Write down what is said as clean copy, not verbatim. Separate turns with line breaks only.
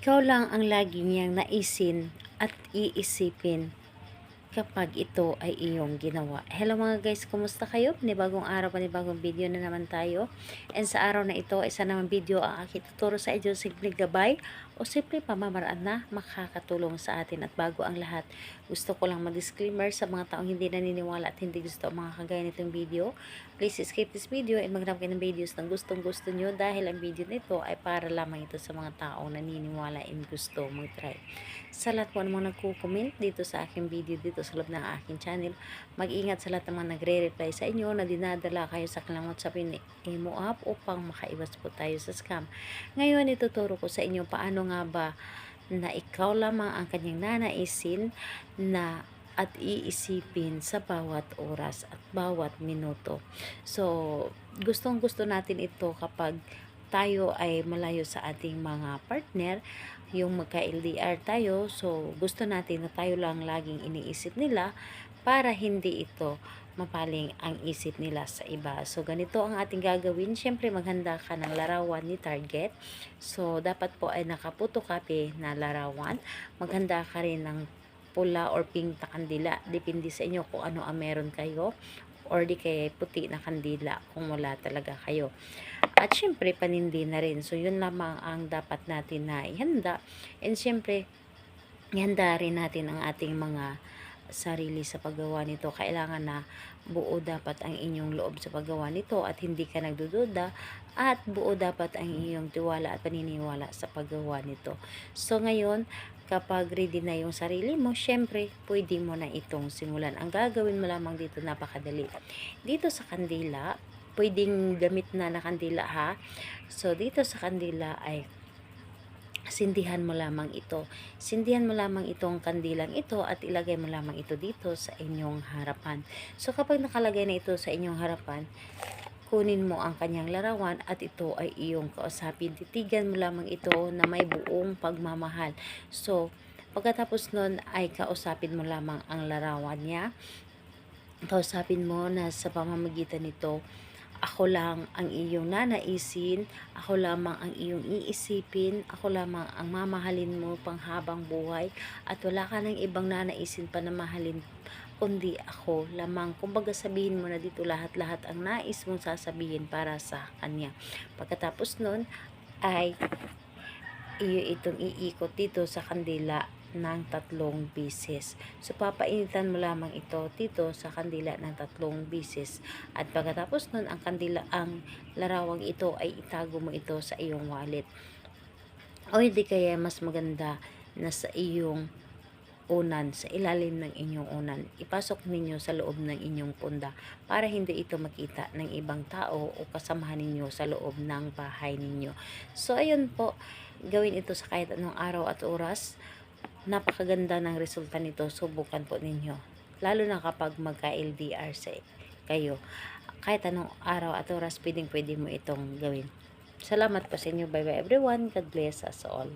Ikaw lang ang lagi niyang naisin at iisipin kapag ito ay iyong ginawa. Hello mga guys, kumusta kayo? Panibagong araw, panibagong video na naman tayo. And sa araw na ito, isa naman video ang aking tuturo sa inyo, simpleng gabay o simpleng pamamaraan na makakatulong sa atin. At bago ang lahat, gusto ko lang mag-disclaimer sa mga taong hindi naniniwala at hindi gusto ang mga kagaya nitong video. Please skip this video and maghanap kayo ng videos na gustong gusto nyo dahil ang video nito ay para lamang ito sa mga taong naniniwala and gusto mag-try. Sa lahat po ng mga nagko-comment dito sa aking video dito sa loob ng aking channel, mag-ingat sa lahat ng mga nagre-reply sa inyo na dinadala kayo sa kanilang WhatsApp imo app upang makaiwas po tayo sa scam. Ngayon, ituturo ko sa inyo paano nga ba na ikaw lamang ang kanyang nanaisin na at iisipin sa bawat oras at bawat minuto. So, gustong gusto natin ito kapag tayo ay malayo sa ating mga partner, yung magka-LDR tayo, so gusto natin na tayo lang laging iniisip nila para hindi ito mapaling ang isip nila sa iba. So, ganito ang ating gagawin. Siyempre, maghanda ka ng larawan ni target. So, dapat po ay nakaputo-copy na larawan. Maghanda ka rin ng pula or pink na kandila. Depende sa inyo kung ano ang meron kayo. Or di kaya puti na kandila kung wala talaga kayo. At syempre, panindi na rin. So, yun lamang ang dapat natin na ihanda. And syempre, ihanda rin natin ang ating mga sarili sa paggawa nito. Kailangan na buo dapat ang inyong loob sa paggawa nito at hindi ka nagdududa, at buo dapat ang iyong tiwala at paniniwala sa paggawa nito. So ngayon, kapag ready na yung sarili mo, syempre pwede mo na itong simulan. Ang gagawin mo lamang dito, napakadali. Dito sa kandila, pwedeng gamit na kandila ha. So dito sa kandila ay sindihan mo lamang ito. Sindihan mo lamang itong kandilang ito at ilagay mo lamang ito dito sa inyong harapan. So kapag nakalagay na ito sa inyong harapan, kunin mo ang kanyang larawan at ito ay iyong kausapin. Titigan mo lamang ito na may buong pagmamahal. So pagkatapos nun ay kausapin mo lamang ang larawan niya. Kausapin mo na sa pamamagitan nito, ako lang ang iyong nanaisin, ako lamang ang iyong iisipin, ako lamang ang mamahalin mo panghabang buhay, at wala ka ng ibang nanaisin pa na mahalin kundi ako lamang. Kumbaga sabihin mo na dito lahat-lahat ang nais mong sasabihin para sa kanya. Pagkatapos nun ay iyo itong iikot dito sa kandila ng 3 beses. So, papainitan mo lamang ito dito sa kandila ng 3 beses. At pagkatapos nun, ang larawang ito ay itago mo ito sa iyong wallet. O hindi kaya mas maganda na sa iyong unan, sa ilalim ng inyong unan. Ipasok ninyo sa loob ng inyong punda para hindi ito makita ng ibang tao o kasamahan ninyo sa loob ng bahay ninyo. So, ayun po, gawin ito sa kahit anong araw at oras. Napakaganda ng resulta nito. Subukan po ninyo. Lalo na kapag magka-LDR kayo. Kahit anong araw at oras, pwede mo itong gawin. Salamat po sa inyo. Bye bye everyone. God bless us all.